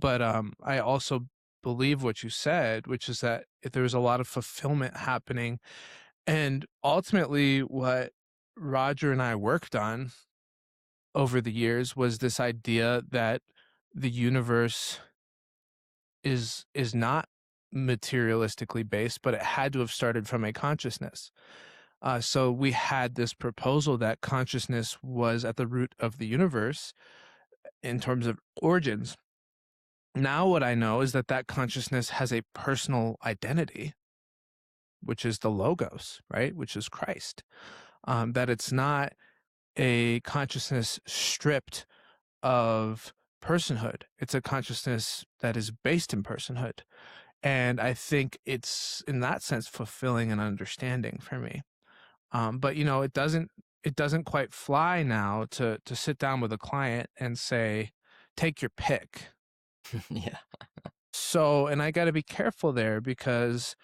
But I also believe what you said, which is that there was a lot of fulfillment happening. And ultimately, what Roger and I worked on over the years was this idea that the universe is not materialistically based, but it had to have started from a consciousness. So we had this proposal that consciousness was at the root of the universe in terms of origins. Now, what I know is that that consciousness has a personal identity, which is the logos, right? Which is Christ. That it's not a consciousness stripped of personhood. It's a consciousness that is based in personhood. And I think it's in that sense fulfilling and understanding for me. But you know, it doesn't quite fly now to sit down with a client and say, take your pick. Yeah. So, and I got to be careful there because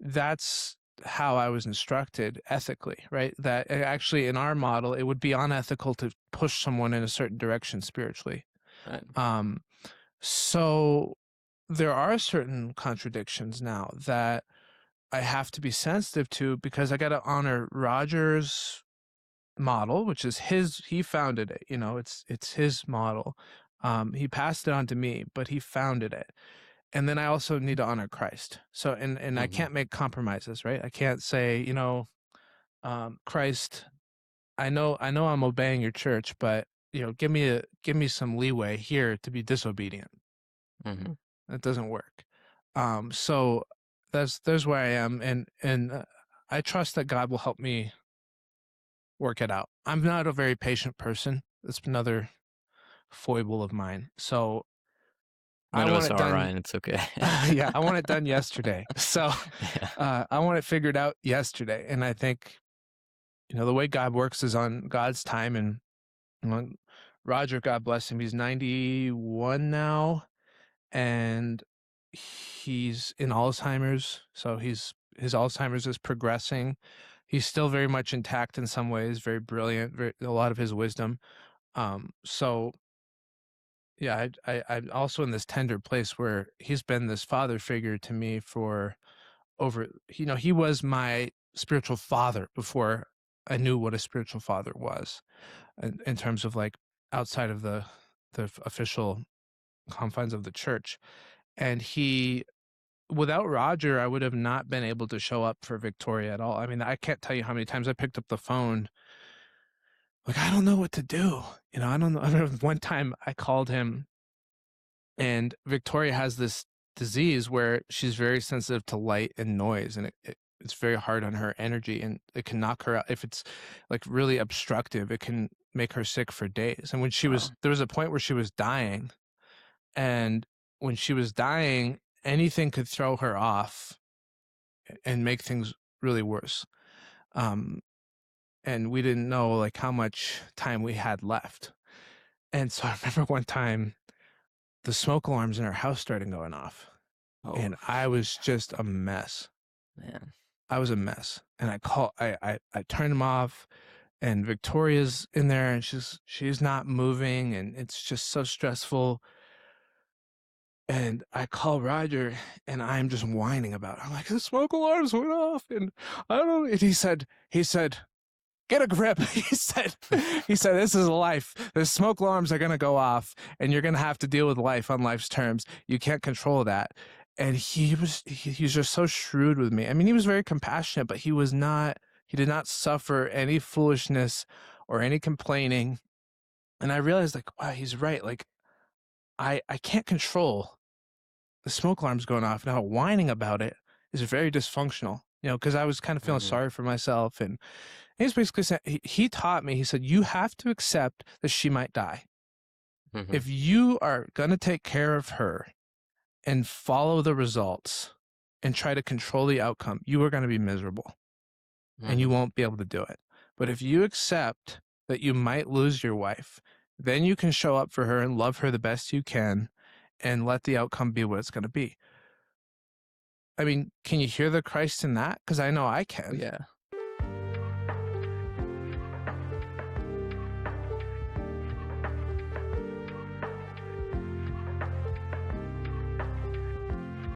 that's how I was instructed ethically, right? That actually in our model, it would be unethical to push someone in a certain direction spiritually. Right. Um, so there are certain contradictions now that I have to be sensitive to because I got to honor Roger's model, which is he founded it, you know, it's his model. He passed it on to me, but he founded it. And then I also need to honor Christ. So, and I Mhm. can't make compromises, right? I can't say, you know, Christ, I know I'm obeying your church, but you know, give me some leeway here to be disobedient. Mhm. That doesn't work. So there's where I am, and I trust that God will help me work it out. I'm not a very patient person. That's another foible of mine. So I None of want us it are, done. Ryan. It's okay. Yeah, I want it done yesterday. So Yeah. I want it figured out yesterday. And I think, you know, the way God works is on God's time. And you know, Roger, God bless him, he's 91 now, and he's in Alzheimer's. So his Alzheimer's is progressing. He's still very much intact in some ways, very brilliant, a lot of his wisdom. So yeah, I'm also in this tender place where he's been this father figure to me for over, you know, he was my spiritual father before I knew what a spiritual father was in terms of like outside of the official confines of the church. And without Roger, I would have not been able to show up for Victoria at all. I mean, I can't tell you how many times I picked up the phone. Like, I don't know what to do. You know, I don't know. I remember one time I called him, and Victoria has this disease where she's very sensitive to light and noise, and it's very hard on her energy, and it can knock her out. If it's like really obstructive, it can make her sick for days. And when Wow. there was a point where she was dying, and when she was dying, anything could throw her off and make things really worse. Um, and we didn't know like how much time we had left. And so I remember one time the smoke alarms in our house started going off, Oh, and I was just a mess. man. I was a mess. And I turned them off, and Victoria's in there, and she's not moving, and it's just so stressful. And I call Roger, and I'm just whining about it. I'm like, the smoke alarms went off, and I don't know. And he said, get a grip. He said, this is life. The smoke alarms are going to go off, and you're going to have to deal with life on life's terms. You can't control that. And he was just so shrewd with me. I mean, he was very compassionate, but he did not suffer any foolishness or any complaining. And I realized like, wow, he's right. Like I can't control the smoke alarms going off. Now whining about it is very dysfunctional, you know, because I was kind of feeling Mhm. sorry for myself. And he's basically saying, he taught me, he said, you have to accept that she might die. Mhm. If you are going to take care of her and follow the results and try to control the outcome, you are going to be miserable and you Mhm. won't be able to do it. But if you accept that you might lose your wife, then you can show up for her and love her the best you can and let the outcome be what it's going to be. I mean, can you hear the Christ in that? Because I know I Oh, can. yeah.